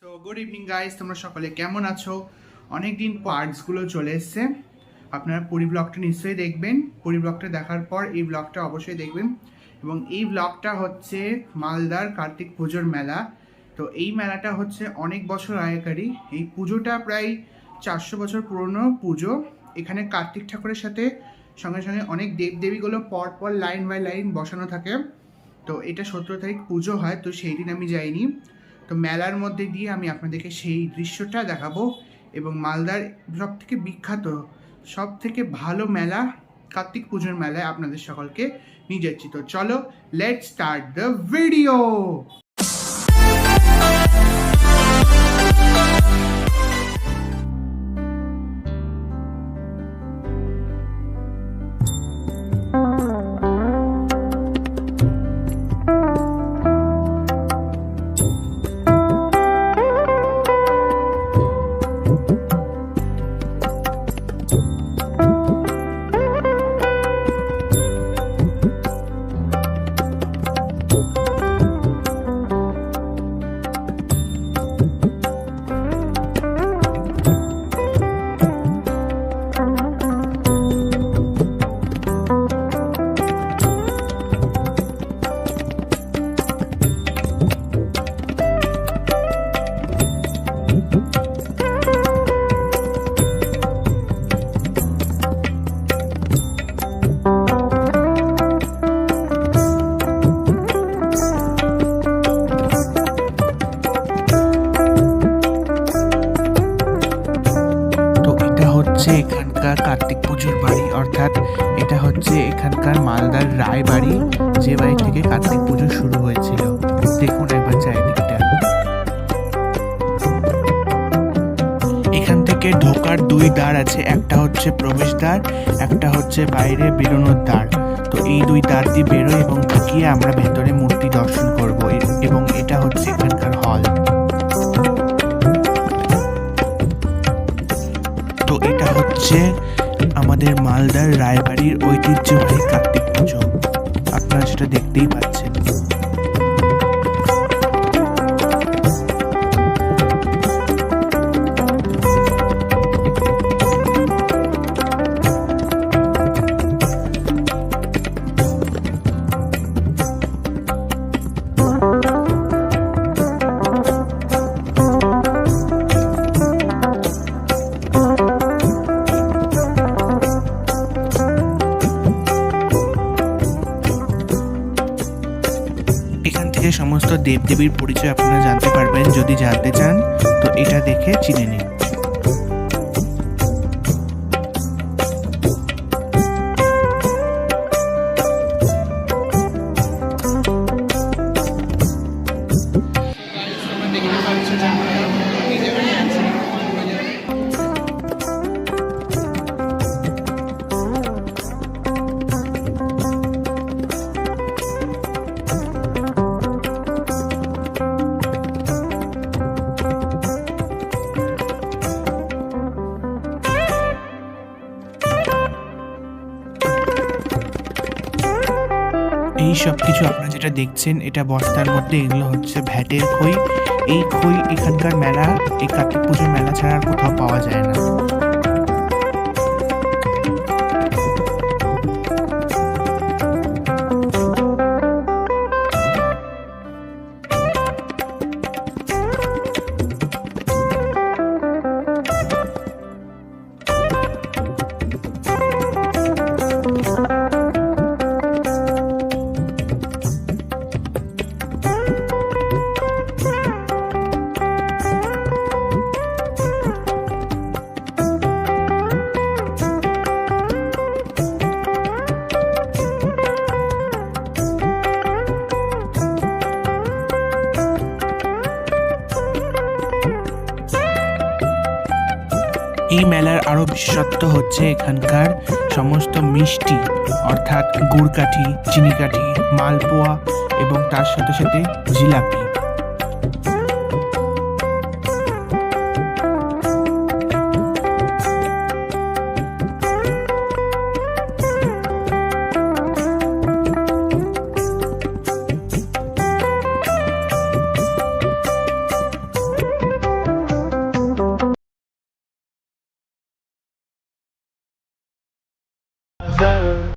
So good evening guys, তোমরা সকলে কেমন আছো? অনেক দিন পার্টসগুলো চলে এসছে। আপনারা পুরী ব্লগটা নিশ্চয়ই দেখবেন। পুরী ব্লগটা দেখার পর এই ব্লগটা অবশ্যই দেখবেন। এবং এই ব্লগটা হচ্ছে মালদার কার্তিক পুজোর মেলা। তো এই মেলাটা হচ্ছে অনেক বছর আগেকারই। এই পুজোটা প্রায় 400 বছর পুরনো পুজো। এখানে কার্তিক ঠাকুরের সাথে সঙ্গে সঙ্গে অনেক দেবদেবীগুলো পর পর লাইন বাই লাইন বসানো থাকে। তো এটা 17 তারিখ পুজো হয়, তো সেই দিন আমি যাইনি। তো মেলার মধ্যে দিয়ে আমি আপনাদেরকে সেই দৃশ্যটা দেখাবো। এবং মালদার সবথেকে বিখ্যাত, সবথেকে ভালো মেলা কার্তিক পুজোর মেলায় আপনাদের সকলকে নিয়ে যাচ্ছি। তো চলো, লেটস স্টার্ট দ্য ভিডিও। এখানকার কার্তিক পুজোর বাড়ি, অর্থাৎ এটা হচ্ছে এখানকার মালদার রায় বাড়ি, যে বাড়ি থেকে কার্তিক পুজো শুরু হয়েছিল। দেখুন একবার চারিদিকটা। এখান থেকে ঢোকার দুই দ্বার আছে, একটা হচ্ছে প্রবেশদ্বার, একটা হচ্ছে বাইরে বেরোনোর দ্বার। তো এই দুই দ্বার দিয়ে বেরোয় এবং ঢুকিয়ে আমরা ভেতরে মূর্তি দর্শন করব। এবং এটা হচ্ছে এখানকার হল। তো এটা হচ্ছে আমাদের মালদার রায়বাড়ির ঐতিহ্যবাহী কার্তিক পুজো। আপনারা সেটা দেখতেই পাচ্ছেন। সমস্ত দেবদেবীর পরিচয় আপনারা জানতে পারবেন। যদি জানতে চান তো এটা দেখে চিনে নিন। এই সব কিছু আপনারা যেটা দেখছেন এটা বস্তার মধ্যে, এগুলো হচ্ছে ভ্যাটের খই। এই খই এখানকার মেলা, এই কার্তিক পুজোর মেলা ছাড়া আর কোথাও পাওয়া যায় না। এই মেলার আরো বিশেষত্ব হচ্ছে এখানকার সমস্ত মিষ্টি, অর্থাৎ গুড়কাঠি, চিনিকাঠি, মালপোয়া এবং তার সাথে সাথে জিলাপি। together.